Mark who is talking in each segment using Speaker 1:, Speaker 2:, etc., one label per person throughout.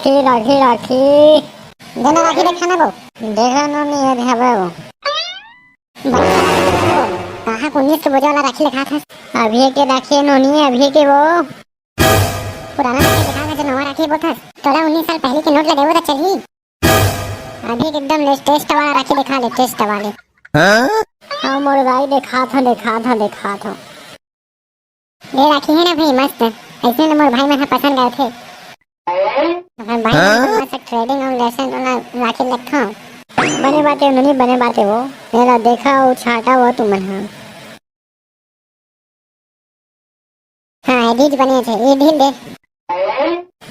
Speaker 1: राखी राखी राखी देना राखी देखा ना वो देखा ना नहीं है देखा वो कहाँ 19 बजे वाला राखी लिखा था। अभी के राखी नोनी है अभी के वो पुराना राखी लिखा था जो नवा राखी वो था 19 साल पहले के नोट लगे हुए था चलिए अभी एकदम लेटेस्ट वाला राखी दिखा लेटेस्ट वाले। हाँ मोर भाई देखा था ये राखी है ना भाई मस्त ऐसे ना मोर भाई मेरे पसंद गए थे भाई मस्त ट्रेडिंग और लेसन वाला राखी लिखा बने बातें वो मेरा देखा वो छाटा वो तुम हाँ एडिट बने थे ये ढील दे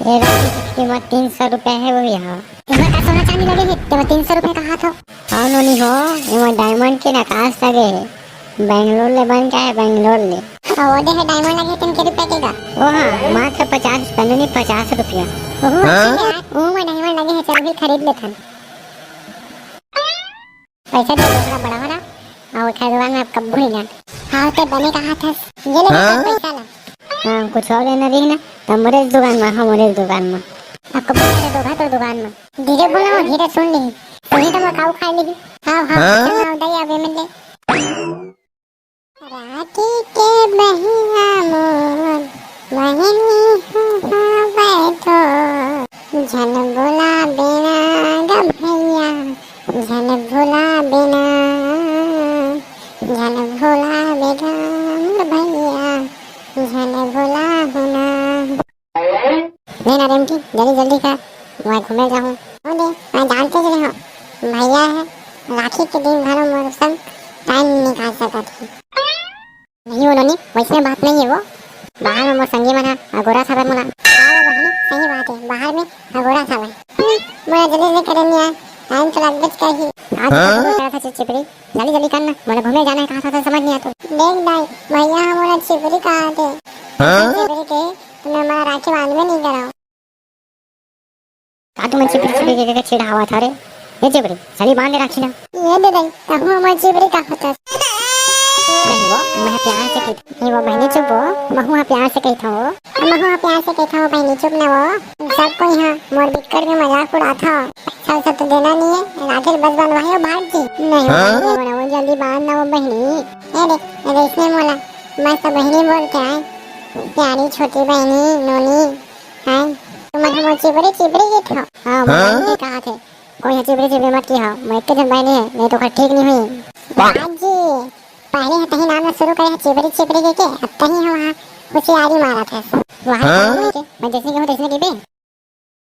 Speaker 1: ये राखी की कीमत 300 रुपए है वो यहाँ इसमें का सोना चांदी लगे है तो 300 रुपए का हाथ हो हाँ नोनी हो ये डायमंड के नकाश लगे है बेंगलोर ले बन क्या है बेंगलोर ले वो देखे डायमंड लगे 3 रुपए के का वो हाँ मात्र 50 नहीं 50 रुपया वो में डायमंड लगे है चल भी खरीद लेते पैसा दे दूसरा बड़ा वाला और खरीदवान में कब भूल जाए हाँ तो बने का हाथ है ये ले पैसा ला हाँ कुछ और लेना रही ना तो मेरे दुकान में हाँ मेरे दुकान में आपको बोला तो दुकान में धीरे बोला धीरे सुन ली सही तो मैं खाऊ खा ली हाँ हाँ दया वे में ले राखी के बहिया मोर बहनी बैठो झन बोला बिना ग भैया झन भोला बिना भैया झन भोला बिना लेना रेमटी जल्दी का मैं घूमे जाऊँ मैं जानते चले हो भैया है राखी के दिन भर मोर संग टाइम निकाल सकता थी नहीं वो नोनी वैसे बात नहीं है वो बाहर में मोर संगी मना अगोरा साबर मुना सही बात है बाहर में अगोरा साबर मैं जल्दी करे नहीं आया टाइम तो लग गया ही आज करा था चिपरी जल्दी करना मुझे घूमने जाना है कहाँ था समझ नहीं आता देख भाई भैया हमारा चिपरी कहाँ थे चिपरी के तुम्हें हमारा राखी बांध में नहीं कराओ का तुम चिपरी के छेड़ा हुआ था रे ये चिपरी चली बांध राखी ना ये दे दई कहूँ हमारा चिपरी कहाँ था नहीं वो मैं प्यार से कहती नहीं वो बहनी चुप हो महू प्यार से कहता हो महू प्यार से कहता हो बहनी चुप ना वो सबको यहाँ मोर बिकट के मजाक उड़ाता हो सब तो देना नहीं है राखी बस बनवाई और भाग जी नहीं वो जल्दी बांध ना वो बहनी ये देख इसने बोला मैं सब बहनी बोल के आए प्यारी छोटी बहनी नोनी है तुम हम चिपरी की था हाँ मैं कहा थे कोई चिपरी मत की हाँ मैं इतने दिन बहनी है नहीं तो ठीक नहीं हुई जी पहले तही नाम शुरू करे चिपरी के अब तही है वहाँ कुछ यारी मारा था वहाँ मैं जैसे की हूँ तैसे की बे